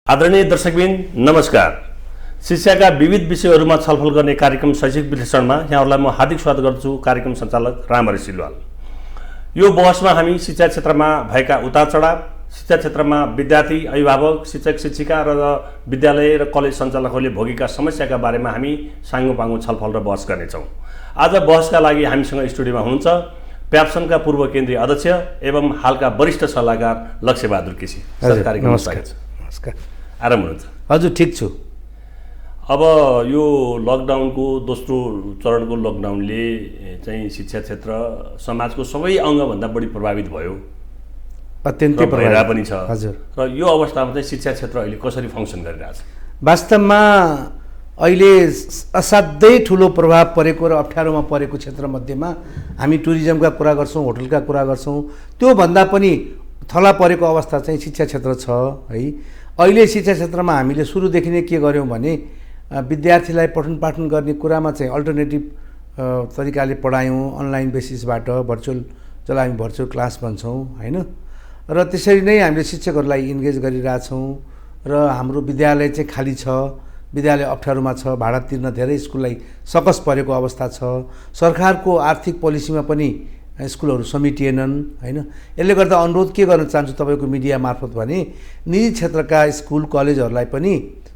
आदरणीय दर्शकबिन नमस्कार। शिक्षाका विविध विषयहरूमा छलफल गर्ने कार्यक्रम शैक्षिक विश्लेषणमा यहाँहरूलाई म हार्दिक स्वागत गर्छु। कार्यक्रम सञ्चालक रामहरि सिलवाल। यो बहसमा हामी शिक्षा क्षेत्रमा भएका उतार चढाव, शिक्षा क्षेत्रमा विद्यार्थी, अभिभावक, शिक्षक शिक्षिका र विद्यालय र कलेज सञ्चालकहरूले भोगेका समस्याका बारेमा हामी साङ्गोपाङ्गो छलफल र बहस गर्नेछौँ। आज बहसका लागि हामीसँग स्टुडियोमा हुनुहुन्छ प्याप्सनका पूर्व केन्द्रीय अध्यक्ष एवं हालका वरिष्ठ सल्लाहकार लक्ष्यबहादुर केसी। कार्यक्रममा स्वागत छ। नमस्कार। आराम हुनुहुन्छ? हजुर ठिक छु। अब यो लकडाउनको दोस्रो चरणको लकडाउनले चाहिँ शिक्षा क्षेत्र समाजको सबै अङ्गभन्दा बढी प्रभावित भयो, अत्यन्तै प्रभावित पनि छ। हजुर। र यो अवस्थामा चाहिँ शिक्षा क्षेत्र अहिले कसरी फङ्सन गरिरहेछ? वास्तवमा अहिले असाध्यै ठुलो प्रभाव परेको र अप्ठ्यारोमा परेको क्षेत्रमध्येमा हामी टुरिज्मका कुरा गर्छौँ, होटलका कुरा गर्छौँ, त्योभन्दा पनि थला परेको अवस्था चाहिँ शिक्षा क्षेत्र छ है। अहिले शिक्षा क्षेत्रमा हामीले सुरुदेखि नै के गर्यौँ भने विद्यार्थीलाई पठन पाठन गर्ने कुरामा चाहिँ अल्टरनेटिभ तरिकाले पढायौँ, अनलाइन बेसिसबाट भर्चुअल, जसलाई हामी भर्चुअल क्लास भन्छौँ होइन। र त्यसरी नै हामीले शिक्षकहरूलाई इन्गेज गरिरहेछौँ। र हाम्रो विद्यालय चाहिँ खाली छ, विद्यालय अप्ठ्यारोमा छ, भाडा तिर्न धेरै स्कुललाई सकस परेको अवस्था छ। सरकारको आर्थिक पोलिसीमा पनि स्कुलहरू समेटिएनन् होइन। यसले गर्दा अनुरोध के गर्न चाहन्छु तपाईँको मिडिया मार्फत भने निजी क्षेत्रका स्कुल कलेजहरूलाई पनि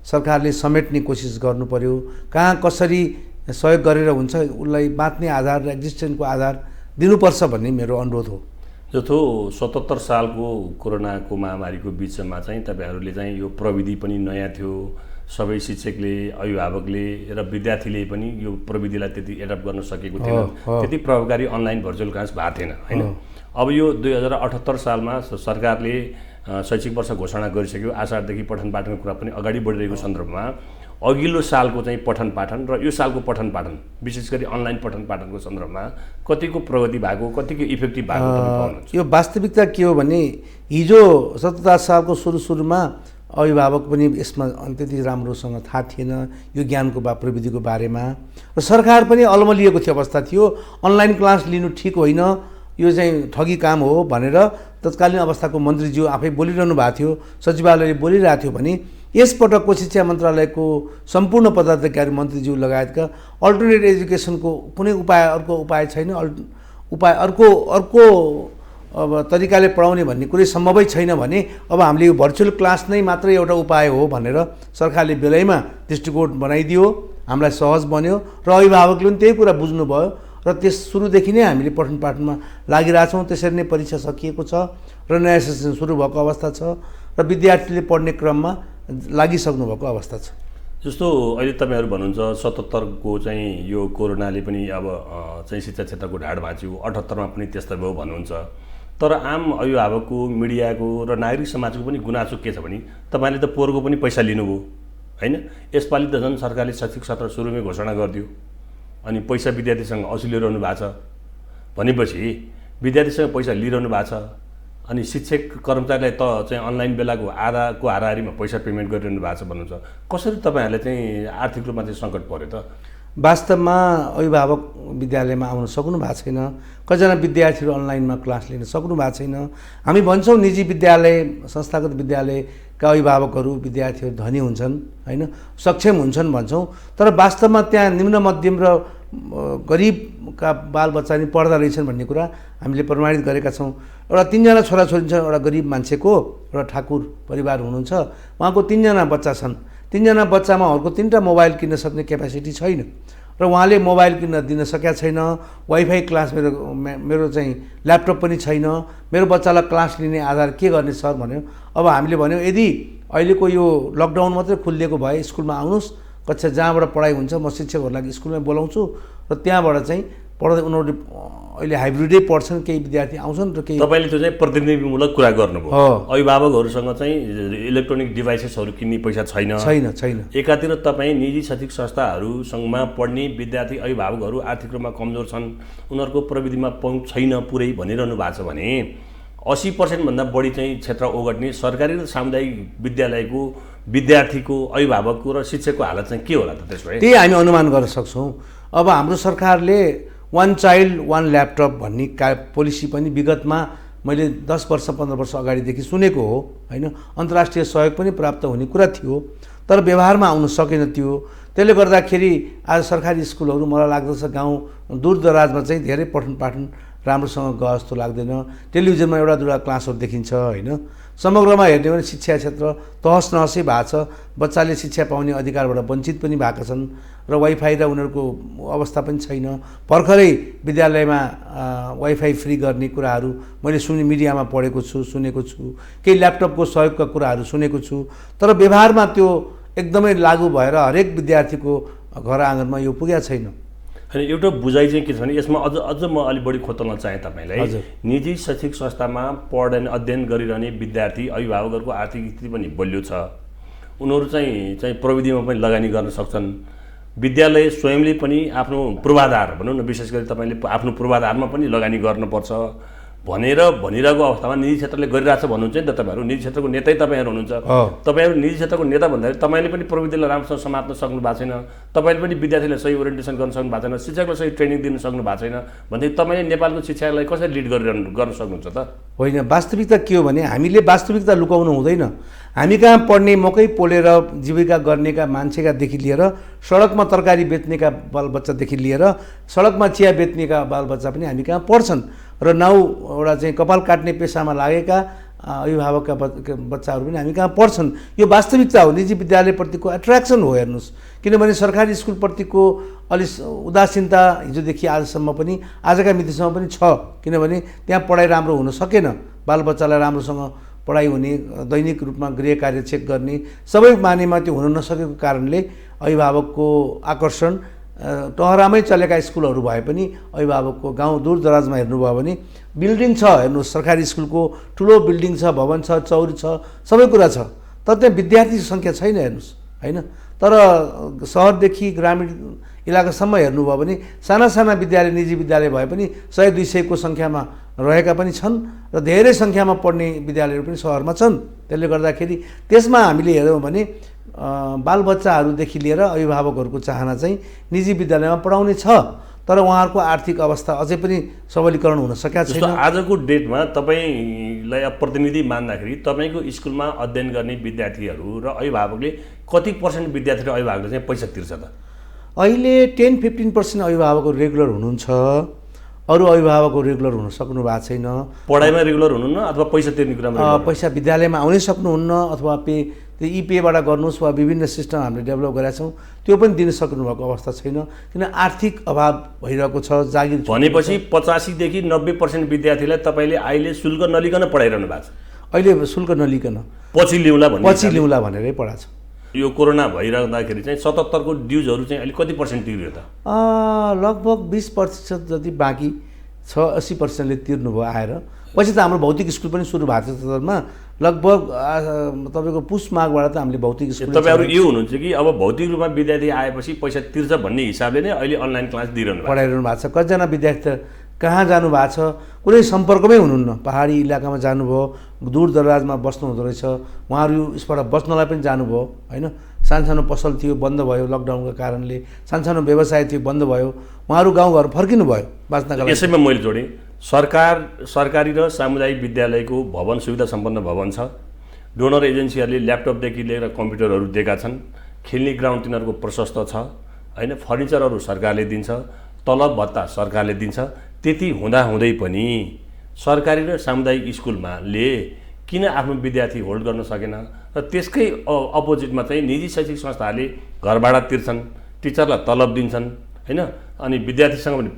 सरकारले समेट्ने कोसिस गर्नु पर्यो। कहाँ कसरी सहयोग गरेर हुन्छ उसलाई बाँच्ने आधार र एक्जिस्टेन्सको आधार दिनुपर्छ भन्ने मेरो अनुरोध हो। जस्तो 77 सालको कोरोनाको महामारीको बिचमा चाहिँ तपाईँहरूले चाहिँ यो प्रविधि पनि नयाँ थियो, सबै शिक्षकले, अभिभावकले र विद्यार्थीले पनि यो प्रविधिलाई त्यति एडप्ट गर्न सकेको थिएन। त्यति प्रभावकारी अनलाइन भर्चुअल क्लास भएको थिएन होइन। अब यो 2078 सालमा सरकारले शैक्षिक वर्ष घोषणा गरिसक्यो। आषाढदेखि पठन पाठनको कुरा पनि अगाडि बढिरहेको सन्दर्भमा अघिल्लो सालको चाहिँ पठन पाठन र यो सालको पठन पाठन, विशेष गरी अनलाइन पठन पाठनको सन्दर्भमा कतिको प्रगति भएको, कतिको इफेक्टिभ भएको? यो वास्तविकता के हो भने हिजो 77 सालको सुरुमा अभिभावक पनि यसमा त्यति राम्रोसँग थाहा थिएन यो ज्ञानको प्रविधिको बारेमा, र सरकार पनि अलमलिएको थियो अवस्था थियो। अनलाइन क्लास लिनु ठिक होइन, यो चाहिँ ठगी काम हो भनेर तत्कालीन अवस्थाको मन्त्रीज्यू आफै बोलिरहनु भएको थियो, सचिवालयले बोलिरहेको थियो भने यसपटकको शिक्षा मन्त्रालयको सम्पूर्ण पदाधिकारी मन्त्रीज्यू लगायतका अल्टरनेट एजुकेसनको कुनै अर्को उपाय छैन, अर्को अब तरिकाले पढाउने भन्ने कुरै सम्भवै छैन भने अब हामीले यो भर्चुअल क्लास नै मात्रै एउटा उपाय हो भनेर सरकारले बेलैमा दृष्टिकोण बनाइदियो, हामीलाई सहज बन्यो र अभिभावकले पनि त्यही कुरा बुझ्नुभयो र त्यस सुरुदेखि नै हामीले पठन पाठनमा लागिरहेछौँ। त्यसरी नै परीक्षा सकिएको छ र नयाँ सेसन सुरु भएको अवस्था छ र विद्यार्थीले पढ्ने क्रममा लागिसक्नु भएको अवस्था छ। जस्तो अहिले तपाईँहरू भन्नुहुन्छ 77को चाहिँ यो कोरोनाले पनि अब चाहिँ शिक्षा क्षेत्रको ढाड भाँच्यो, 78मा पनि त्यस्तो भयो भन्नुहुन्छ। तर आम अभिभावकको, मिडियाको र नागरिक समाजको पनि गुनासो के छ भने तपाईँले त पोहोरको पनि पैसा लिनुभयो होइन। यसपालि त झन् सरकारले शैक्षिक सत्र सुरुमै घोषणा गरिदियो अनि पैसा विद्यार्थीसँग असुलिरहनु भएको छ भनेपछि विद्यार्थीसँग पैसा लिइरहनु भएको छ अनि शिक्षक कर्मचारीलाई त चाहिँ अनलाइन बेलाको आधाको हाराहारीमा पैसा पेमेन्ट गरिरहनु भएको छ भन्नुहुन्छ। कसरी तपाईँहरूले चाहिँ आर्थिक रूपमा चाहिँ सङ्कट पर्यो त? वास्तवमा अभिभावक विद्यालयमा आउन सक्नु भएको छैन, कतिजना विद्यार्थीहरू अनलाइनमा क्लास लिन सक्नु भएको छैन। हामी भन्छौँ निजी विद्यालय, संस्थागत विद्यालयका अभिभावकहरू, विद्यार्थीहरू धनी हुन्छन् होइन, सक्षम हुन्छन् भन्छौँ, तर वास्तवमा त्यहाँ निम्न मध्यम र गरिबका बालबच्चा नि पढ्दा रहेछन् भन्ने कुरा हामीले प्रमाणित गरेका छौँ। एउटा 3जना छोराछोरी छन्, एउटा गरिब मान्छेको, एउटा ठाकुर परिवार हुनुहुन्छ, उहाँको 3जना बच्चा छन्। 3जना बच्चामा उहाँको 3टा मोबाइल किन्न सक्ने क्यापेसिटी छैन र उहाँले मोबाइल किन्न दिन सकेका छैन। वाइफाई क्लास मेरो चाहिँ ल्यापटप पनि छैन, मेरो बच्चालाई क्लास लिने आधार के गर्ने सर भन्यो। अब हामीले भन्यौँ यदि अहिलेको यो लकडाउन मात्रै खुलिएको भए स्कुलमा आउनुहोस्, कक्षा जहाँबाट पढाइ हुन्छ म शिक्षकहरूलाई स्कुलमै बोलाउँछु र त्यहाँबाट चाहिँ पढ्दै उनीहरूले अहिले हाइब्रिडै पढ्छन्, केही विद्यार्थी आउँछन् र केही। तपाईँले त्यो चाहिँ प्रतिनिधिमूलक कुरा गर्नुभयो। अभिभावकहरूसँग चाहिँ इलेक्ट्रोनिक डिभाइसेसहरू किन्ने पैसा छैन। एकातिर तपाईँ निजी शैक्षिक संस्थाहरूसँगमा पढ्ने विद्यार्थी अभिभावकहरू आर्थिक रूपमा कमजोर छन्, उनीहरूको प्रविधिमा पहुँच छैन पुरै भनिरहनु भएको छ भने 80% भन्दा बढी चाहिँ क्षेत्र ओगट्ने सरकारी र सामुदायिक विद्यालयको विद्यार्थीको, अभिभावकको र शिक्षकको हालत चाहिँ के होला त? त्यसो भए त्यही हामी अनुमान गर्न सक्छौँ। अब हाम्रो सरकारले 1 चाइल्ड 1 ल्यापटप भन्ने पोलिसी पनि विगतमा मैले 10 वर्ष 15 वर्ष अगाडिदेखि सुनेको हो होइन। अन्तर्राष्ट्रिय सहयोग पनि प्राप्त हुने कुरा थियो, तर व्यवहारमा आउन सकेन त्यो। त्यसले गर्दाखेरि आज सरकारी स्कुलहरू मलाई लाग्दछ गाउँ दूरदराजमा चाहिँ धेरै पठन पाठन राम्रोसँग गयो जस्तो लाग्दैन। टेलिभिजनमा एउटा दुईवटा क्लासहरू देखिन्छ होइन। समग्रमा हेर्ने भने शिक्षा क्षेत्र तहस नहसै भएको छ। बच्चाले शिक्षा पाउने अधिकारबाट वञ्चित पनि भएका छन् र वाइफाई र उनीहरूको अवस्था पनि छैन। भर्खरै विद्यालयमा वाइफाई फ्री गर्ने कुराहरू मैले मिडियामा पढेको छु, सुनेको छु। केही ल्यापटपको सहयोगका कुराहरू सुनेको छु, तर व्यवहारमा त्यो एकदमै लागू भएर हरेक विद्यार्थीको घर आँगनमा यो पुगेको छैन। होइन, एउटा बुझाइ चाहिँ के छ भने यसमा अझ म अलिक बढी खोतल्न चाहेँ तपाईँलाई। निजी शैक्षिक संस्थामा अध्ययन गरिरहने विद्यार्थी अभिभावकहरूको आर्थिक स्थिति पनि बलियो छ, उनीहरू चाहिँ प्रविधिमा पनि लगानी गर्न सक्छन्। विद्यालय स्वयंले पनि आफ्नो पूर्वाधार भनौँ न, विशेष गरी तपाईँले आफ्नो पूर्वाधारमा पनि लगानी गर्नुपर्छ भनेर भनिरहेको अवस्थामा निजी क्षेत्रले गरिरहेछ भन्नुहुन्छ नि त। तपाईँहरू निजी क्षेत्रको नेतै तपाईँहरू हुनुहुन्छ। तपाईँहरू निजी क्षेत्रको नेता भन्दाखेरि तपाईँले पनि प्रविधिलाई राम्रोसँग समात्न सक्नु भएको छैन, तपाईँले पनि विद्यार्थीलाई सही ओरिएन्टेसन गर्न सक्नु भएको छैन, शिक्षकलाई सही ट्रेनिङ दिन सक्नु भएको छैन भनेदेखि तपाईँले नेपालको शिक्षालाई कसरी लिड गर्न सक्नुहुन्छ त? होइन, वास्तविकता के हो भने हामीले वास्तविकता लुकाउनु हुँदैन। हामी कहाँ पढ्ने मकै पोलेर जीविका गर्नेका मान्छेकादेखि लिएर सडकमा तरकारी बेच्नेका बालबच्चादेखि लिएर सडकमा चिया बेच्नेका बालबच्चा पनि हामी कहाँ पढ्छन् र एउटा चाहिँ कपाल काट्ने पेसामा लागेका अभिभावकका बच्चाहरू पनि हामी कहाँ पढ्छन्। यो वास्तविकता हो। निजी विद्यालयप्रतिको एट्र्याक्सन हो हेर्नुहोस्। किनभने सरकारी स्कुलप्रतिको अलिक उदासीनता हिजोदेखि आजसम्म पनि, आजका मितिसम्म पनि छ। किनभने त्यहाँ पढाइ राम्रो हुन सकेन, बालबच्चालाई राम्रोसँग पढाइ हुने, दैनिक रूपमा गृह कार्य चेक गर्ने सबै मानेमा त्यो हुन नसकेको कारणले अभिभावकको आकर्षण टहरामै चलेका स्कुलहरू भए पनि अभिभावकको गाउँ दूरदराजमा हेर्नुभयो भने बिल्डिङ छ, हेर्नुहोस् सरकारी स्कुलको ठुलो बिल्डिङ छ, भवन छ, चौरी छ, सबै कुरा छ, तर त्यहाँ विद्यार्थी सङ्ख्या छैन हेर्नुहोस् होइन। तर सहरदेखि ग्रामीण इलाकासम्म हेर्नुभयो भने साना साना विद्यालय, निजी विद्यालय भए पनि 100-200 को सङ्ख्यामा रहेका पनि छन् र धेरै सङ्ख्यामा पढ्ने विद्यालयहरू पनि सहरमा छन्। त्यसले गर्दाखेरि त्यसमा हामीले हेऱ्यौँ भने बालबच्चाहरूदेखि लिएर अभिभावकहरूको चाहना चाहिँ निजी विद्यालयमा पढाउने छ, तर उहाँहरूको आर्थिक अवस्था अझै पनि सबलीकरण हुन सकेका छैन। आजको डेटमा तपाईँलाई प्रतिनिधि मान्दाखेरि तपाईँको स्कुलमा अध्ययन गर्ने विद्यार्थीहरू र अभिभावकले कति % विद्यार्थी र अभिभावकले चाहिँ पैसा तिर्छ त? अहिले 10-15% अभिभावकहरू रेगुलर हुनुहुन्छ, अरू अभिभावकहरू रेगुलर हुन सक्नु भएको छैन। पढाइमा रेगुलर हुनुहुन्न अथवा पैसा तिर्ने कुरामा? पैसा विद्यालयमा आउनै सक्नुहुन्न, अथवा पेबाट गर्नुहोस् वा विभिन्न सिस्टम हामीले डेभलप गरेका छौँ, त्यो पनि दिन सक्नुभएको अवस्था छैन। किन आर्थिक अभाव भइरहेको छ, जागिर। भनेपछि 85 देखि 90% विद्यार्थीलाई तपाईँले अहिले शुल्क नलिकन पढाइरहनु भएको छ? अहिले शुल्क नलिकन पछि ल्याउँला भनेरै पढाएको छ। यो कोरोना भइरहँदाखेरि चाहिँ 77 को ड्युजहरू चाहिँ अहिले कति % तिर्यो त? लगभग 20% जति बाँकी छ। 80%ले तिर्नुभयो आएर। पछि त हाम्रो भौतिक स्कुल पनि सुरु भएको थियो 77 मा। लगभग तपाईँको पुस माघबाट त हामीले भौतिक स्कुल। तपाईँहरू यो हुनुहुन्छ कि अब भौतिक रूपमा विद्यार्थी आएपछि पैसा तिर्छ भन्ने हिसाबले नै अहिले अनलाइन क्लास पढाइरहनु भएको छ। कतिजना विद्यार्थी कहाँ जानुभएको छ, कुनै सम्पर्कमै हुनुहुन्न, पहाडी इलाकामा जानुभयो, दूरदराजमा बस्नु हुँदो रहेछ, उहाँहरू यसबाट बस्नलाई पनि जानुभयो होइन। सानसानो पसल थियो बन्द भयो लकडाउनको कारणले, सानसानो व्यवसाय थियो बन्द भयो, उहाँहरू गाउँघर फर्किनु भयो बाँच्नका लागि। यसैमा मैले जोडेँ, सरकारी र सामुदायिक विद्यालयको भवन सुविधा सम्पन्न भवन छ। डोनर एजेन्सीहरूले ल्यापटपदेखि लिएर कम्प्युटरहरू दिएका छन्, खेल्ने ग्राउन्ड तिनीहरूको प्रशस्त छ होइन, फर्निचरहरू सरकारले दिन्छ, तलब भत्ता सरकारले दिन्छ। त्यति हुँदाहुँदै पनि सरकारी र सामुदायिक स्कुलमा किन आफ्नो विद्यार्थी होल्ड गर्न सकेन र त्यसकै अपोजिटमा चाहिँ निजी शैक्षिक संस्थाहरूले घर भाडा तिर्छन्, टिचरलाई तलब दिन्छन् होइन, अनि विद्यार्थीसँग पनि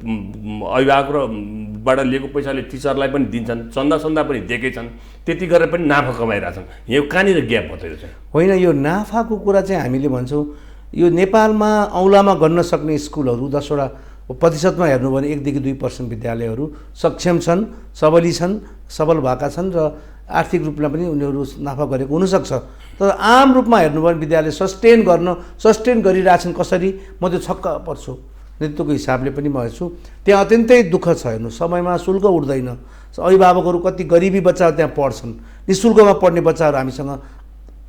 अभिभावक रबाट लिएको पैसाले टिचरलाई पनि दिन्छन्, चन्दा पनि दिएकै छन्, त्यति गरेर पनि नाफा कमाइरहेछन्। यो कहाँनिर ग्याप भयो चाहिँ? होइन, यो नाफाको कुरा चाहिँ हामीले भन्छौँ यो नेपालमा औँलामा गर्न सक्ने स्कुलहरू 10वटा प्रतिशतमा हेर्नु भने 1-2% विद्यालयहरू सक्षम छन्, सबल भएका छन् र आर्थिक रूपमा पनि उनीहरू नाफा गरेको हुनसक्छ। तर आम रूपमा हेर्नु भने विद्यालय सस्टेन गरिरहेछन् कसरी, म त्यो छक्क पर्छु। नेतृत्वको हिसाबले पनि म हेर्छु त्यहाँ अत्यन्तै दुःख छ। हेर्नु, समयमा शुल्क उठ्दैन, अभिभावकहरू कति गरिबी बच्चाहरू त्यहाँ पढ्छन्, निःशुल्कमा पढ्ने बच्चाहरू हामीसँग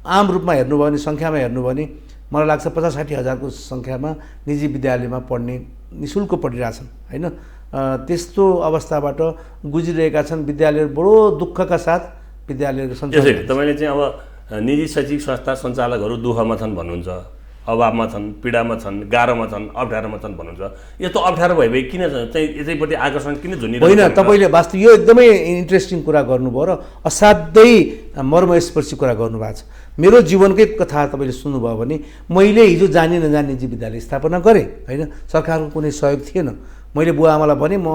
आम रूपमा हेर्नुभयो भने सङ्ख्यामा हेर्नुभयो भने मलाई लाग्छ 50-60 हजारको सङ्ख्यामा निजी विद्यालयमा पढ्ने निःशुल्क पढिरहेछन् होइन। त्यस्तो अवस्थाबाट गुज्रिरहेका छन्। विद्यालय बडो दुःखका साथ विद्यालयहरू सञ्चालन। यसरी तपाईँले चाहिँ अब निजी शैक्षिक संस्था सञ्चालकहरू दुःखमा छन् भन्नुहुन्छ, अभावमा छन्, पीडामा छन्, गाह्रोमा छन्, अप्ठ्यारोमा छन् भन्नुहुन्छ। यस्तो अप्ठ्यारो भए किन चाहिँ यसैपट्टि आकर्षण किन झुन्डिरहेको? होइन, तपाईँले वास्तव यो एकदमै इन्ट्रेस्टिङ कुरा गर्नुभयो र असाध्यै मर्मस्पर्शी कुरा गर्नुभएको छ। मेरो जीवनकै कथा तपाईँले सुन्नुभयो भने मैले हिजो जानी नजानी निजी विद्यालय स्थापना गरेँ होइन, सरकारको कुनै सहयोग थिएन। मैले बुवा आमालाई भने म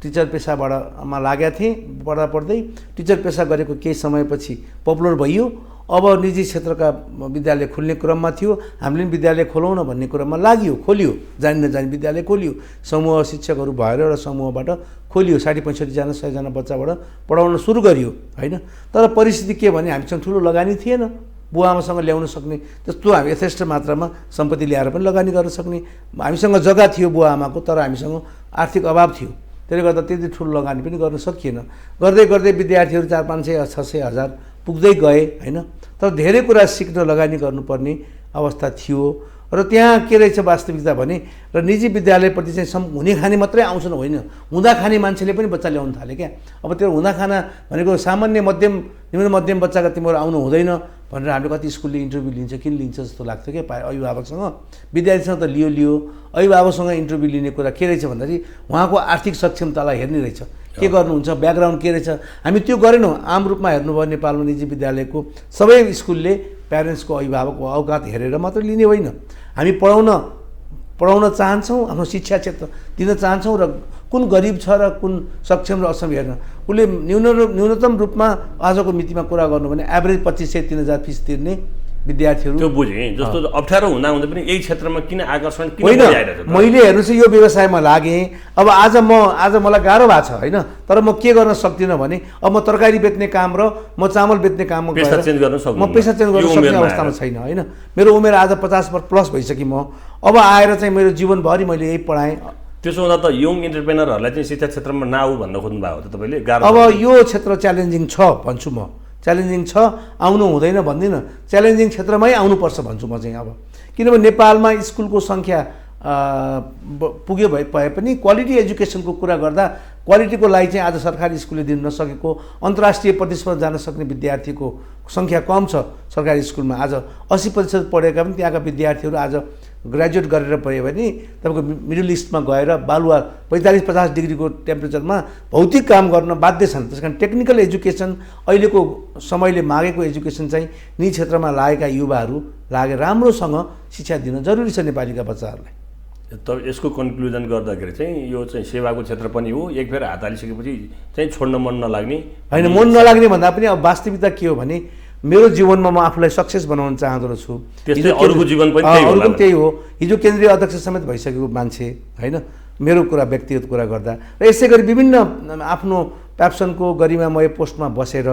टिचर पेसाबाटमा लागेको थिएँ, पढ्दा पढ्दै टिचर पेसा गरेको केही समयपछि पपुलर भइयो। अब निजी क्षेत्रका विद्यालय खुल्ने क्रममा थियो, हामीले पनि विद्यालय खोलौँ न भन्ने क्रममा खोलियो, जानी नजानी विद्यालय खोलियो। समूह शिक्षकहरू भएर एउटा समूहबाट खोलियो, 60-65जना 100जना बच्चाबाट पढाउन सुरु गरियो होइन। तर परिस्थिति के भने हामीसँग ठुलो लगानी थिएन, बुवा आमासँग ल्याउन सक्ने त्यस्तो हामी यथेष्ट मात्रामा सम्पत्ति ल्याएर पनि लगानी गर्न सक्ने हामीसँग जग्गा थियो बुवा आमाको, तर हामीसँग आर्थिक अभाव थियो। त्यसले गर्दा त्यति ठुलो लगानी पनि गर्न सकिएन। गर्दै गर्दै विद्यार्थीहरू 400-500-600 हजार पुग्दै गए होइन। तर धेरै कुरा सिक्न लगानी गर्नुपर्ने अवस्था थियो र त्यहाँ के रहेछ वास्तविकता भने र निजी विद्यालयप्रति चाहिँ हुने खाने मात्रै आउँछन् होइन, हुँदा खाने मान्छेले पनि बच्चा ल्याउनु थाले क्या। अब त्यो हुँदा खाना भनेको सामान्य निम्न मध्यम बच्चाका तिमीहरू आउनु हुँदैन भनेर हामीले कति स्कुलले इन्टरभ्यू लिन्छ, किन लिन्छ जस्तो लाग्थ्यो क्या अभिभावकसँग। विद्यार्थीसँग त लियो, अभिभावकसँग इन्टरभ्यू लिने कुरा के रहेछ भन्दाखेरि उहाँको आर्थिक सक्षमतालाई हेर्ने रहेछ, के गर्नुहुन्छ, ब्याकग्राउन्ड के रहेछ। हामी त्यो गरेनौँ। आम रूपमा हेर्नुभयो नेपालमा निजी विद्यालयको सबै स्कुलले प्यारेन्ट्सको अभिभावकको औकात हेरेर मात्रै लिने होइन। हामी पढाउन चाहन्छौँ, आफ्नो शिक्षा क्षेत्र दिन चाहन्छौँ र कुन गरिब छ र कुन सक्षम र असक्षम हेर्न। उसले न्यूनतम रूपमा आजको मितिमा कुरा गर्नु भने एभरेज 2500-3000 फिस तिर्ने विद्यार्थीहरू। त्यो बुझेँ। जस्तो अप्ठ्यारो हुँदा पनि यही क्षेत्रमा किन आकर्षण किन होइन, भइरहेको छ? मैले हेर्नुहोस् यो व्यवसायमा लागेँ। अब आज मलाई गाह्रो भएको छ होइन, तर म के गर्न सक्दिनँ भने अब म तरकारी बेच्ने काम र म चामल बेच्ने काममा पेसा चेन्ज गर्न सक्छु, म पेसा चेन्ज गर्न सक्ने अवस्थामा छैन होइन। मेरो उमेर आज 50 वर्ष प्लस भइसकेँ। म अब आएर चाहिँ मेरो जीवनभरि मैले यही पढाएँ। त्यसो हुँदा त यङ इन्टरप्रेनरहरूलाई चाहिँ शिक्षा क्षेत्रमा नआऊ भन्न खोज्नु भएको त तपाईँले? गाह्रो अब यो क्षेत्र च्यालेन्जिङ छ भन्छु म, च्यालेन्जिङ छ, आउनु हुँदैन भन्दिनँ, च्यालेन्जिङ क्षेत्रमै आउनुपर्छ भन्छु म चाहिँ। अब किनभने नेपालमा स्कुलको सङ्ख्या पुग्यो भए पनि क्वालिटी एजुकेसनको कुरा गर्दा क्वालिटीको लागि चाहिँ आज सरकारी स्कुलले दिन नसकेको, अन्तर्राष्ट्रिय प्रतिस्पर्धा जान सक्ने विद्यार्थीको सङ्ख्या कम छ सरकारी स्कुलमा। आज 80% पढेका पनि त्यहाँका विद्यार्थीहरू आज ग्रेजुएट गरेर पढ्यो भने तपाईँको मिडल इस्टमा गएर बालुवा 45-50 डिग्रीको टेम्परेचरमा भौतिक काम गर्न बाध्य छन्। त्यस कारण टेक्निकल एजुकेसन अहिलेको समयले मागेको एजुकेसन चाहिँ निजी क्षेत्रमा लागेका युवाहरू लागेर राम्रोसँग शिक्षा दिन जरुरी छ नेपालीका बच्चाहरूलाई। त यसको कन्क्लुजन गर्दाखेरि चाहिँ यो चाहिँ सेवाको क्षेत्र पनि हो, एक फेर हात हालिसकेपछि चाहिँ छोड्न मन नलाग्ने होइन। मन नलाग्ने भन्दा पनि अब वास्तविकता के हो भने मेरो जीवनमा म आफूलाई सक्सेस बनाउन चाहँदो रहेछु। अरूको जीवन पनि त्यही हो। हिजो केन्द्रीय अध्यक्ष समेत भइसकेको मान्छे होइन, मेरो कुरा व्यक्तिगत कुरा गर्दा। र यसै गरी विभिन्न आफ्नो प्याप्सनको गरिमामय पोस्टमा बसेर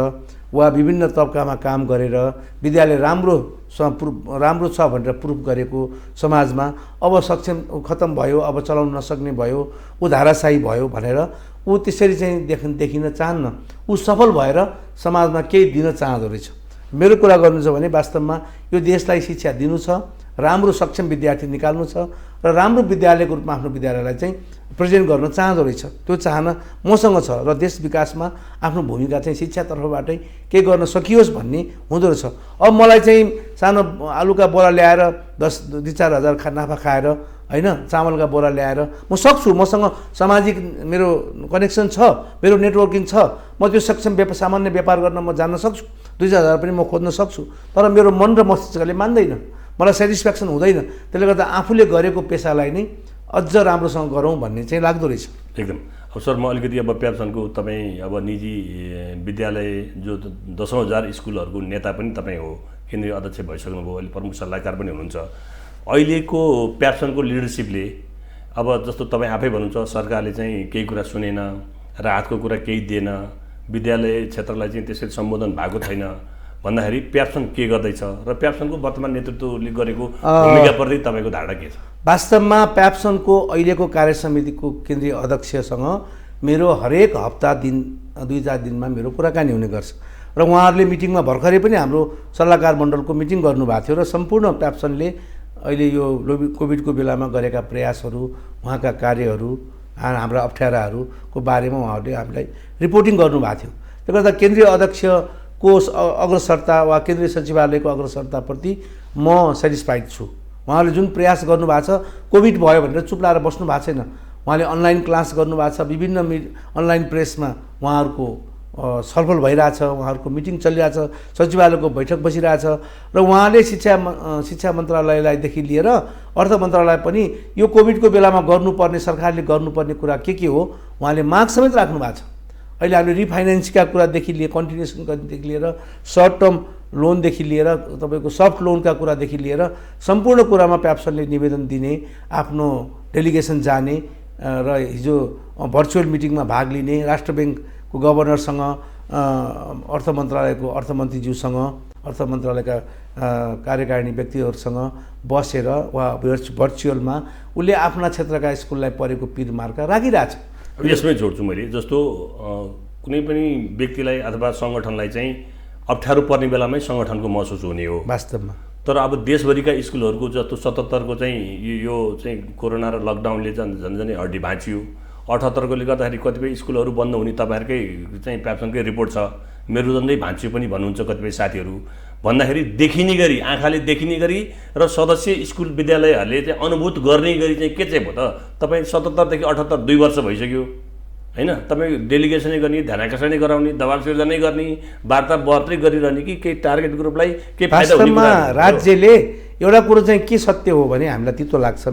वा विभिन्न तबकामा काम गरेर विद्यालय राम्रो छ भनेर प्रुफ गरेको समाजमा अब सक्षम खत्तम भयो, अब चलाउन नसक्ने भयो, ऊ धाराशाही भयो भनेर ऊ त्यसरी चाहिँ देखिन चाहन्न। ऊ सफल भएर समाजमा केही दिन चाहँदो रहेछ। मेरो कुरा गर्नु छ भने वास्तवमा यो देशलाई शिक्षा दिनु छ, राम्रो सक्षम विद्यार्थी निकाल्नु छ र राम्रो विद्यालयको रूपमा आफ्नो विद्यालयलाई चाहिँ प्रेजेन्ट गर्न चाहँदो रहेछ। त्यो चाहना मसँग छ र देश विकासमा आफ्नो भूमिका चाहिँ शिक्षातर्फबाटै के गर्न सकियोस् भन्ने हुँदो रहेछ। अब मलाई चाहिँ सानो आलुका बोरा ल्याएर 2-4 हजार नाफा खाएर होइन, चामलका बोरा ल्याएर म सक्छु, मसँग सामाजिक मेरो कनेक्सन छ, मेरो नेटवर्किङ छ, म त्यो सक्षम सामान्य व्यापार गर्न म जान्न सक्छु, 2-4 हजार पनि म खोज्न सक्छु। तर मेरो मन र मस्तिष्कले मान्दैन, मलाई सेटिस्फ्याक्सन हुँदैन। त्यसले गर्दा आफूले गरेको पेसालाई नै अझ राम्रोसँग गरौँ भन्ने चाहिँ लाग्दो रहेछ। एकदम। अब सर म अलिकति अब प्याप्सनको तपाईँ अब निजी विद्यालय जो 10,000 स्कुलहरूको नेता पनि तपाईँ हो, केन्द्रीय अध्यक्ष भइसक्नुभयो, अहिले प्रमुख सल्लाहकार पनि हुनुहुन्छ। अहिलेको प्याप्सनको लिडरसिपले अब जस्तो तपाईँ आफै भन्नुहुन्छ सरकारले चाहिँ केही कुरा सुनेन, राहतको कुरा केही दिएन, विद्यालय क्षेत्रलाई चाहिँ त्यसरी सम्बोधन भएको छैन भन्दाखेरि प्याप्सन के गर्दैछ र प्याप्सनको वर्तमान नेतृत्वले गरेको भूमिकाप्रति तपाईँको धारणा के छ? वास्तवमा प्याप्सनको अहिलेको कार्य समितिको केन्द्रीय अध्यक्षसँग मेरो हरेक हप्ता दिन 2-4 दिनमा मेरो कुराकानी हुने गर्छ र उहाँहरूले मिटिङमा भर्खरै पनि हाम्रो सल्लाहकार मण्डलको मिटिङ गर्नुभएको थियो र सम्पूर्ण प्याप्सनले अहिले यो कोभिडको बेलामा गरेका प्रयासहरू, उहाँका कार्यहरू हाम्रा अप्ठ्याराहरूको बारेमा उहाँहरूले हामीलाई रिपोर्टिङ गर्नुभएको थियो। त्यसले गर्दा केन्द्रीय अध्यक्षको अग्रसरता वा केन्द्रीय सचिवालयको अग्रसरताप्रति म सेटिस्फाइड छु। उहाँले जुन प्रयास गर्नुभएको छ, कोभिड भयो भनेर चुप लाएर बस्नु भएको छैन। उहाँले अनलाइन क्लास गर्नुभएको छ, विभिन्न अनलाइन प्रेसमा उहाँहरूको छलफल भइरहेछ, उहाँहरूको मिटिङ चलिरहेछ, सचिवालयको बैठक बसिरहेछ र उहाँले शिक्षा मन्त्रालयलाईदेखि लिएर अर्थ मन्त्रालय पनि यो कोभिडको बेलामा गर्नुपर्ने, सरकारले गर्नुपर्ने कुरा के हो उहाँले माग समेत राख्नु भएको छ। अहिले हामीले रिफाइनेन्सका कुरादेखि लिएर, कन्टिन्युसन गर्नेदेखि लिएर, सर्ट टर्म लोनदेखि लिएर, तपाईँको सफ्ट लोनका कुरादेखि लिएर सम्पूर्ण कुरामा प्याप्सनले निवेदन दिने, आफ्नो डेलिगेसन जाने र हिजो भर्चुअल मिटिङमा भाग लिने, राष्ट्र ब्याङ्कको गभर्नरसँग, अर्थ मन्त्रालयको अर्थमन्त्रीज्यूसँग, अर्थ मन्त्रालयका कार्यकारिणी व्यक्तिहरूसँग बसेर वा भर्चुअलमा उसले आफ्ना क्षेत्रका स्कुललाई परेको पिर मार्का राखिरहेछ। यसमै जोड्छु मैले, जस्तो कुनै पनि व्यक्तिलाई अथवा सङ्गठनलाई चाहिँ अप्ठ्यारो पर्ने बेलामै सङ्गठनको महसुस हुने हो वास्तवमा। तर अब देशभरिका स्कुलहरूको जस्तो 77को चाहिँ यो चाहिँ कोरोना र लकडाउनले झन्झनै हड्डी भाँचियो। 78कोले गर्दाखेरि कतिपय स्कुलहरू बन्द हुने तपाईँहरूकै चाहिँ प्याप्सनकै रिपोर्ट छ। मेरुदण्डै भाँचियो पनि भन्नुहुन्छ कतिपय साथीहरू। भन्दाखेरि देखिने गरी, आँखाले देखिने गरी र सदस्य स्कुल विद्यालयहरूले चाहिँ अनुभूत गर्ने गरी चाहिँ के चाहिँ भयो त? तपाईँ 77 देखि 78 2 वर्ष भइसक्यो होइन? तपाईँ डेलिगेसनै गर्ने, ध्यानाकर्षणै गराउने, दबाब सिर्जनै गर्ने, वार्ता मात्रै गरिरहने कि केही टार्गेट ग्रुपलाई केही फाइदा हुने? वास्तवमा राज्यले एउटा कुरो चाहिँ के सत्य हो भने हामीलाई तितो लाग्छ,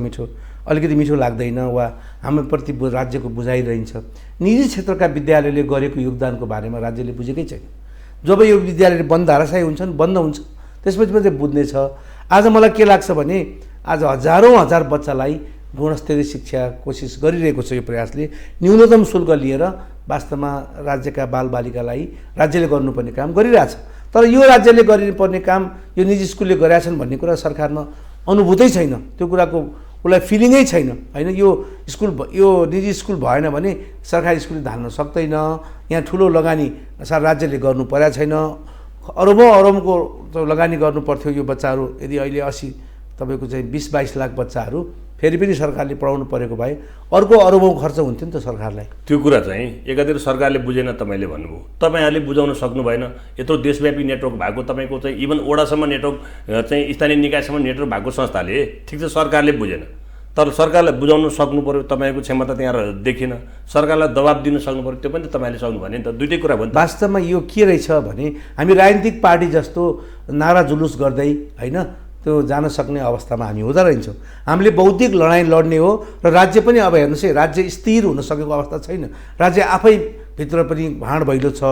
अलिकति मिठो लाग्दैन वा हाम्रो प्रति राज्यको बुझाइ रहन्छ। निजी क्षेत्रका विद्यालयले गरेको योगदानको बारेमा राज्यले बुझेकै छैन। जब यो विद्यालय बन्द धाराशायी हुन्छन्, बन्द हुन्छ, त्यसपछि मात्रै बुझ्नेछ। आज मलाई के लाग्छ भने आज हजारौँ हजार बच्चालाई गुणस्तरीय शिक्षा कोसिस गरिरहेको छ यो प्रयासले, न्यूनतम शुल्क लिएर वास्तवमा राज्यका बालबालिकालाई राज्यले गर्नुपर्ने काम गरिरहेछ। तर यो राज्यले गर्नुपर्ने काम यो निजी स्कुलले गरेछन् भन्ने कुरा सरकारमा अनुभूतै छैन, त्यो कुराको उसलाई फिलिङै छैन होइन। यो निजी स्कुल भएन भने सरकारी स्कुलले धान्न सक्दैन। यहाँ ठुलो लगानी राज्यले गर्नु परेको छैन। अरबौँ लगानी गर्नु पर्थ्यो यो बच्चाहरू यदि अहिले 80 तपाईँको चाहिँ 20-22 लाख बच्चाहरू फेरि पनि सरकारले पढाउनु परेको भए अर्को अरबौँ खर्च हुन्थ्यो नि त सरकारलाई। त्यो कुरा चाहिँ एकातिर सरकारले बुझेन, तपाईँले भन्नुभयो, तपाईँहरूले बुझाउन सक्नु भएन। यत्रो देशव्यापी नेटवर्क भएको तपाईँको चाहिँ इभन वडासम्म नेटवर्क चाहिँ स्थानीय निकायसम्म नेटवर्क भएको संस्थाले, ठिक छ सरकारले बुझेन, तर सरकारलाई बुझाउन सक्नु पऱ्यो। तपाईँको क्षमता त्यहाँ देखिन। सरकारलाई दबाब दिन सक्नु पऱ्यो, त्यो पनि तपाईँले सक्नु भने नि त। दुइटै कुरा भयो। वास्तवमा यो के रहेछ भने हामी राजनीतिक पार्टी जस्तो नारा जुलुस गर्दै होइन त्यो जान सक्ने अवस्थामा हामी हुँदा रहन्छौँ। हामीले बौद्धिक लडाइँ लड्ने हो र राज्य पनि अब हेर्नुहोस् है, राज्य स्थिर हुन सकेको अवस्था छैन। राज्य आफै भित्र पनि भाँड भैलो छ,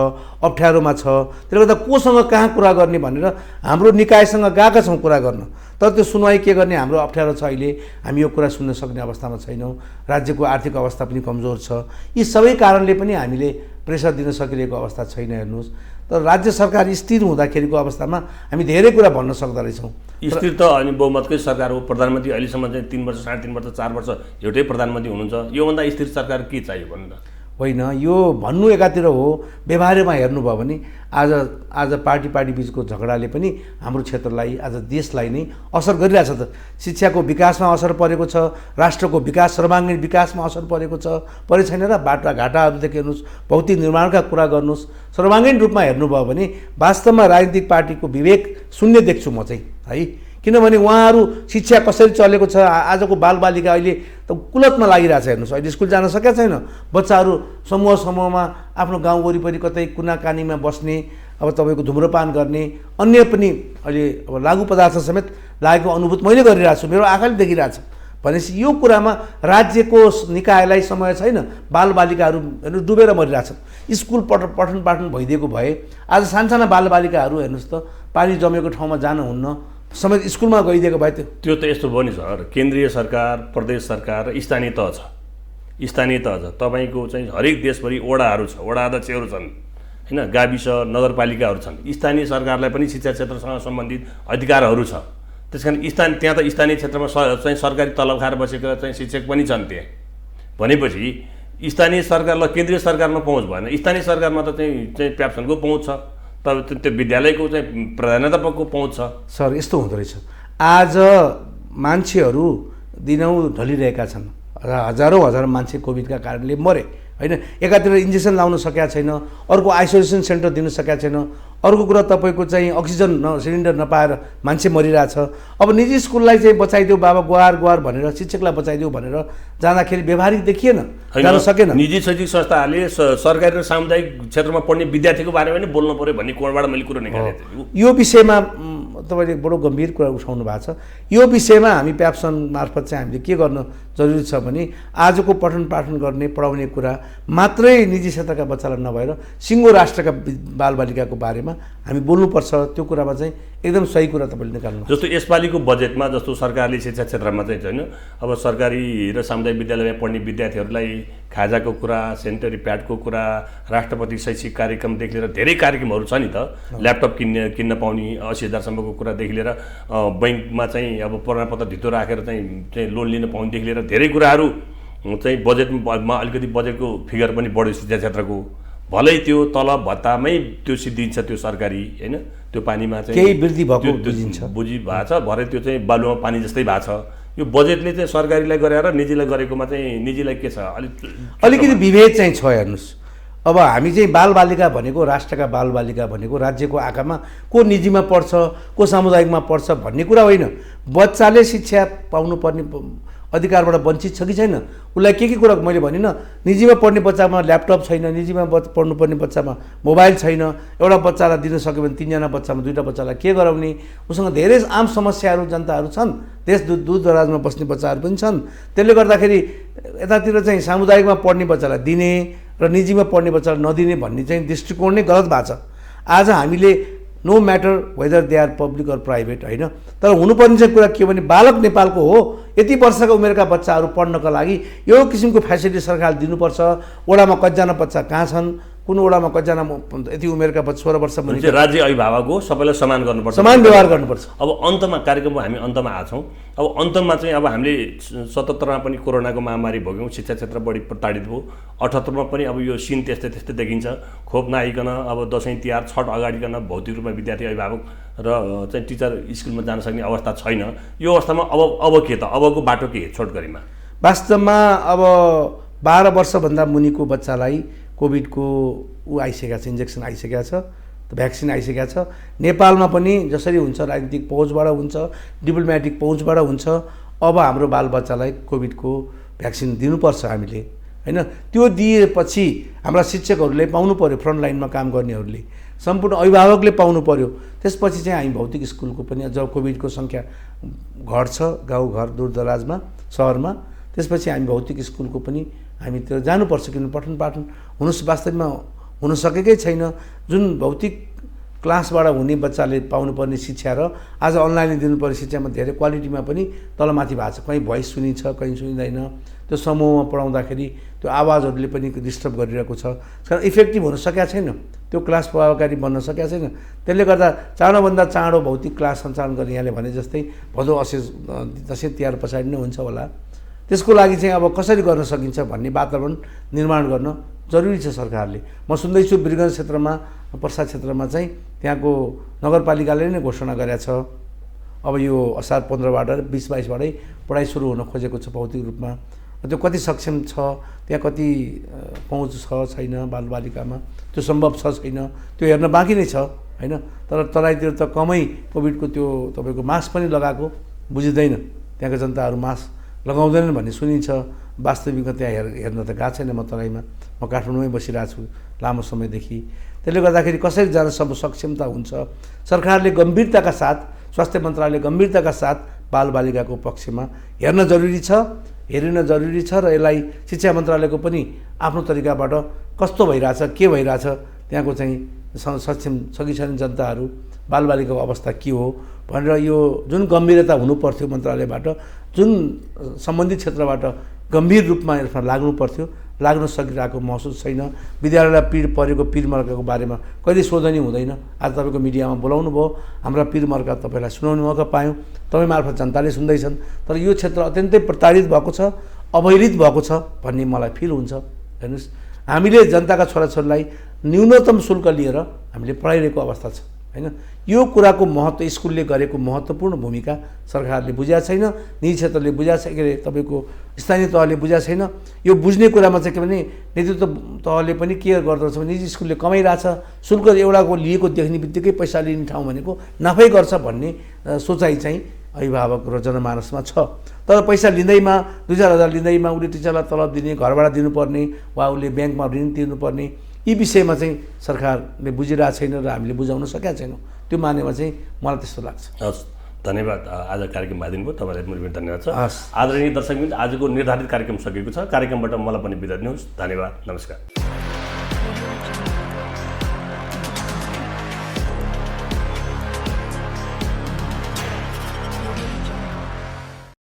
अप्ठ्यारोमा छ। त्यसले गर्दा कोसँग कहाँ कुरा गर्ने भनेर हाम्रो निकायसँग गएका छौँ कुरा गर्न, तर त्यो सुनवाई के गर्ने हाम्रो अप्ठ्यारो छ। अहिले हामी यो कुरा सुन्न सक्ने अवस्थामा छैनौँ। राज्यको आर्थिक अवस्था पनि कमजोर छ। यी सबै कारणले पनि हामीले प्रेसर दिन सकिरहेको अवस्था छैन हेर्नुहोस्। तर राज्य सरकार स्थिर हुँदाखेरिको अवस्थामा हामी धेरै कुरा भन्न सक्दो रहेछौँ। स्थिर त अनि बहुमतकै सरकार हो। प्रधानमन्त्री अहिलेसम्म चाहिँ 3 वर्ष, 3.5 वर्ष, 4 वर्ष एउटै प्रधानमन्त्री हुनुहुन्छ। योभन्दा स्थिर सरकार के चाहियो भन्नु त? होइन, यो भन्नु एकातिर हो, व्यवहारमा हेर्नुभयो भने आज पार्टी बिचको झगडाले पनि हाम्रो क्षेत्रलाई, आज देशलाई नै असर गरिरहेछ त। शिक्षाको विकासमा असर परेको छ, राष्ट्रको विकास, सर्वाङ्गीण विकासमा असर परेको छ, परे छैन र? बाटाघाटाहरूदेखि हेर्नुहोस्, भौतिक निर्माणका कुरा गर्नुहोस्, सर्वाङ्गीण रूपमा हेर्नुभयो भने वास्तवमा राजनीतिक पार्टीको विवेक शून्य देख्छु म चाहिँ है। किनभने उहाँहरू शिक्षा कसरी चलेको छ, आजको बालबालिका अहिले त कुलतमा लागिरहेछ हेर्नुहोस्। अहिले स्कुल जान सकेका छैन बच्चाहरू, समूहमा आफ्नो गाउँ वरिपरि कतै कुना कानीमा बस्ने, अब तपाईँको धुम्रपान गर्ने, अन्य पनि अहिले अब लागु पदार्थ समेत लागेको अनुभूत मैले गरिरहेको छु, मेरो आँखाले देखिरहेछ। भनेपछि यो कुरामा राज्यको निकायलाई समय छैन। बालबालिकाहरू हेर्नुहोस् डुबेर मरिरहेछन्। स्कुल पठन पाठन भइदिएको भए आज सानसाना बालबालिकाहरू हेर्नुहोस् त पानी जमेको ठाउँमा जान हुन्न, समेत स्कुलमा गइदिएको भए त्यो त यस्तो भयो नि सर। केन्द्रीय सरकार, प्रदेश सरकार र स्थानीय तह छ। स्थानीय तह छ तपाईँको चाहिँ हरेक देशभरि वडाहरू छ, वडा अध्यक्षहरू छन् होइन, गाविस नगरपालिकाहरू छन्। स्थानीय सरकारलाई पनि शिक्षा क्षेत्रसँग सम्बन्धित अधिकारहरू छ। त्यस कारण त्यहाँ त स्थानीय क्षेत्रमा चाहिँ सरकारी तलब खाएर बसेका चाहिँ शिक्षक पनि छन् त्यहाँ। भनेपछि स्थानीय सरकारलाई केन्द्रीय सरकारमा पहुँच भएन, स्थानीय सरकारमा त चाहिँ प्याप्सनको पहुँच छ, तब त्यो विद्यालयको चाहिँ प्रधानताको पहुँच छ। सर यस्तो हुँदो रहेछ, आज मान्छेहरू दिनहुँ ढलिरहेका छन् हजारौँ मान्छे कोभिडका कारणले मरे होइन। एकातिर इन्जेक्सन लाउन सकेका छैन, अर्को आइसोलेसन सेन्टर दिन सकेका छैन, अर्को कुरा तपाईँको चाहिँ अक्सिजन सिलिन्डर नपाएर मान्छे मरिरहेछ। अब निजी स्कुललाई चाहिँ बचाइदेऊ बाबा, गुहार गुहार भनेर, शिक्षकलाई बचाइदेऊ भनेर जाँदाखेरि व्यवहारिक देखिएन, जान सकेन। निजी शैक्षिक संस्थाहरूले सरकारी र सामुदायिक क्षेत्रमा पढ्ने विद्यार्थीको बारेमा पनि बोल्नु पर्यो भन्ने कोणबाट मैले कुरो निकालेको थिएँ। यो विषयमा तपाईँले बडो गम्भीर कुरा उठाउनु भएको छ। यो विषयमा हामी प्याप्सन मार्फत चाहिँ हामीले के गर्न जरुरी छ भने आजको पठन पाठन गर्ने पढाउने कुरा मात्रै निजी क्षेत्रका बच्चालाई नभएर सिङ्गो राष्ट्रका बालबालिकाको बारेमा हामी बोल्नुपर्छ। त्यो कुरामा चाहिँ एकदम सही कुरा तपाईँले निकाल्नु। जस्तो यसपालिको बजेटमा जस्तो सरकारले शिक्षा क्षेत्रमा चाहिँ छैन, अब सरकारी र सामुदायिक विद्यालयमा पढ्ने विद्यार्थीहरूलाई खाजाको कुरा, सेनिटरी प्याडको कुरा, राष्ट्रपति शैक्षिक कार्यक्रमदेखि लिएर धेरै कार्यक्रमहरू छ नि त। ल्यापटप किन्न पाउने 80,000सम्मको कुरादेखि लिएर बैङ्कमा चाहिँ अब प्रमाणपत्र धितो राखेर चाहिँ लोन लिन पाउनेदेखि लिएर धेरै कुराहरू चाहिँ बजेटमा अलिकति बजेटको फिगर पनि बढ्यो शिक्षा क्षेत्रको। भलै त्यो तलब भत्तामै त्यो सिद्धिन्छ, त्यो सरकारी होइन, त्यो पानीमा चाहिँ केही वृद्धि भएको बुझिन्छ, भएको छ। भरे त्यो चाहिँ बालुवा पानी जस्तै भएको छ। यो बजेटले चाहिँ सरकारीलाई गरेर निजीलाई गरेकोमा चाहिँ निजीलाई के छ अलिकति विभेद चाहिँ छ। हेर्नुहोस्, अब हामी चाहिँ बालबालिका भनेको, राष्ट्रका बालबालिका भनेको राज्यको आँखामा को निजीमा पढ्छ, को सामुदायिकमा पढ्छ भन्ने कुरा होइन। बच्चाले शिक्षा पाउनुपर्ने अधिकारबाट वञ्चित छ कि छैन, उसलाई के कुरा मैले भनिनँ। निजीमा पढ्ने बच्चामा ल्यापटप छैन, निजीमा पढ्नुपर्ने बच्चामा मोबाइल छैन, एउटा बच्चालाई दिन सक्यो भने 3जना बच्चामा 2टा बच्चालाई के गराउने, उसँग धेरै आम समस्याहरू जनताहरू छन्। देश दूर दराजमा बस्ने बच्चाहरू पनि छन्। त्यसले गर्दाखेरि यतातिर चाहिँ सामुदायिकमा पढ्ने बच्चालाई दिने र निजीमा पढ्ने बच्चालाई नदिने भन्ने चाहिँ दृष्टिकोण नै गलत भएको छ। आज हामीले no matter whether they are public or private होइन, तर हुनुपर्ने चाहिँ कुरा के हो भने बालक नेपालको हो। यति वर्षका उमेरका बच्चाहरू पढ्नका लागि यो किसिमको फेसिलिटी सरकारले दिनुपर्छ। वडामा कतिजना बच्चा कहाँ छन्, कुन वडामा कतिजना यति उमेरका 16 वर्ष मुनि राज्य अभिभावक हो, सबैलाई समान गर्नुपर्छ, समान व्यवहार गर्नुपर्छ। अब अन्तमा कार्यक्रमको हामी अन्तमा आछौँ। अब अन्तमा चाहिँ अब हामीले 77मा पनि कोरोनाको महामारी भोग्यौँ, शिक्षा क्षेत्र बढी प्रताडित भयो। 78मा पनि अब यो सिन त्यस्तै त्यस्तै देखिन्छ। खोप नआइकन अब दसैँ तिहार छठ अगाडिकन भौतिक रूपमा विद्यार्थी अभिभावक र चाहिँ टिचर स्कुलमा जान सक्ने अवस्था छैन। यो अवस्थामा अब के त, अबको बाटो के छोटकरीमा? वास्तवमा अब 12 वर्षभन्दा मुनिको बच्चालाई कोभिडको आइसकेको छ, इन्जेक्सन आइसकेको छ, भ्याक्सिन आइसकेको छ। नेपालमा पनि जसरी हुन्छ राजनीतिक पहुँचबाट हुन्छ, डिप्लोमेटिक पहुँचबाट हुन्छ। अब हाम्रो बालबच्चालाई कोभिडको भ्याक्सिन दिनुपर्छ हामीले होइन। त्यो दिएपछि हाम्रा शिक्षकहरूले पाउनु पऱ्यो, फ्रन्ट लाइनमा काम गर्नेहरूले, सम्पूर्ण अभिभावकले पाउनु पऱ्यो। त्यसपछि चाहिँ हामी भौतिक स्कुलको पनि जब कोभिडको सङ्ख्या घट्छ गाउँघर दूरदराजमा सहरमा, त्यसपछि हामी भौतिक स्कुलको पनि हामी त्यो जानुपर्छ। किनभने पठन पाठन वास्तवमा हुन सकेकै छैन। जुन भौतिक क्लासबाट हुने बच्चाले पाउनुपर्ने शिक्षा र आज अनलाइनले दिनुपर्ने शिक्षामा धेरै क्वालिटीमा पनि तलमाथि भएको छ। कहीँ भोइस सुनिन्छ, कहीँ सुनिँदैन। त्यो समूहमा पढाउँदाखेरि त्यो आवाजहरूले पनि डिस्टर्ब गरिरहेको छ। कारण इफेक्टिभ हुन सकेका छैन, त्यो क्लास प्रभावकारी बन्न सकेका छैन। त्यसले गर्दा चाँडोभन्दा चाँडो भौतिक क्लास सञ्चालन गर्ने यहाँले भने जस्तै भदौ दसैँ तिहार पछाडि नै हुन्छ होला। त्यसको लागि चाहिँ अब कसरी गर्न सकिन्छ भन्ने वातावरण निर्माण गर्न जरुरी छ सरकारले। म सुन्दैछु वीरगञ्ज क्षेत्रमा, पर्सा क्षेत्रमा चाहिँ त्यहाँको नगरपालिकाले नै घोषणा गरेको छ अब यो असार 15बाट 20-22बाटै पढाइ सुरु हुन खोजेको छ भौतिक रूपमा। त्यो कति सक्षम छ, त्यहाँ कति पहुँच छ छैन बालबालिकामा, त्यो सम्भव छ छैन त्यो हेर्न बाँकी नै छ होइन। तर तराईतिर त कमै कोभिडको त्यो तपाईँको मास्क पनि लगाएको बुझिँदैन, त्यहाँका जनताहरू मास्क लगाउँदैनन् भन्ने सुनिन्छ। वास्तविकता त्यहाँ हेर्न त गएको छैन। म तराईमा, म काठमाडौँमै बसिरहेको छु लामो समयदेखि। त्यसले गर्दाखेरि कसरी जान सक्षमता हुन्छ। सरकारले गम्भीरताका साथ, स्वास्थ्य मन्त्रालयले गम्भीरताका साथ बालबालिकाको पक्षमा हेर्न जरुरी छ, हेरिन जरुरी छ। र यसलाई शिक्षा मन्त्रालयको पनि आफ्नो तरिकाबाट कस्तो भइरहेछ, के भइरहेछ, त्यहाँको चाहिँ सक्षम छ कि छैन जनताहरू, बालबालिकाको अवस्था के हो भनेर यो जुन गम्भीरता हुनुपर्थ्यो मन्त्रालयबाट, जुन सम्बन्धित क्षेत्रबाट गम्भीर रूपमा यसमा लाग्नु पर्थ्यो, लाग्न सकिरहेको महसुस छैन। विद्यालयलाई परेको पिरमर्काको बारेमा कहिले सोधनी हुँदैन। आज तपाईँको मिडियामा बोलाउनु भयो, हाम्रा पिरमर्का तपाईँलाई सुनाउने मौका पायौँ, तपाईँ मार्फत जनताले सुन्दैछन्। तर यो क्षेत्र अत्यन्तै प्रताडित भएको छ, अवहेलित भएको छ भन्ने मलाई फिल हुन्छ। हेर्नुहोस्, हामीले जनताका छोराछोरीलाई न्यूनतम शुल्क लिएर हामीले पढाइरहेको अवस्था छ। होइन। यो कुराको महत्त्व स्कुलले गरेको महत्त्वपूर्ण भूमिका सरकारले बुझेको छैन, निजी क्षेत्रले बुझेको छ, के अरे तपाईँको स्थानीय तहले बुझेको छैन। यो बुझ्ने कुरामा चाहिँ के भने नेतृत्व तहले पनि के गर्दछ भने निजी स्कुलले कमाइरहेछ, शुल्क एउटाको लिएको देख्ने बित्तिकै पैसा लिने ठाउँ भनेको नाफै गर्छ भन्ने सोचाइ चाहिँ अभिभावक र जनमानसमा छ। तर पैसा लिँदैमा 2-4 हजार लिँदैमा उसले टिचरलाई तलब दिने, घरबाट दिनुपर्ने वा उसले ब्याङ्कमा ऋण तिर्नुपर्ने, यी विषयमा चाहिँ सरकारले बुझिरहेको छैन र हामीले बुझाउन सकेका छैनौँ। त्यो मानेमा चाहिँ मलाई त्यस्तो लाग्छ। हस्, धन्यवाद। आज कार्यक्रममा आइदिनुभयो, तपाईँलाई मुरी पनि धन्यवाद छ। हस्। आदरणीय दर्शकवृन्द, आजको निर्धारित कार्यक्रम सकेको छ। कार्यक्रमबाट मलाई पनि बिदा दिनुहोस्। धन्यवाद, नमस्कार।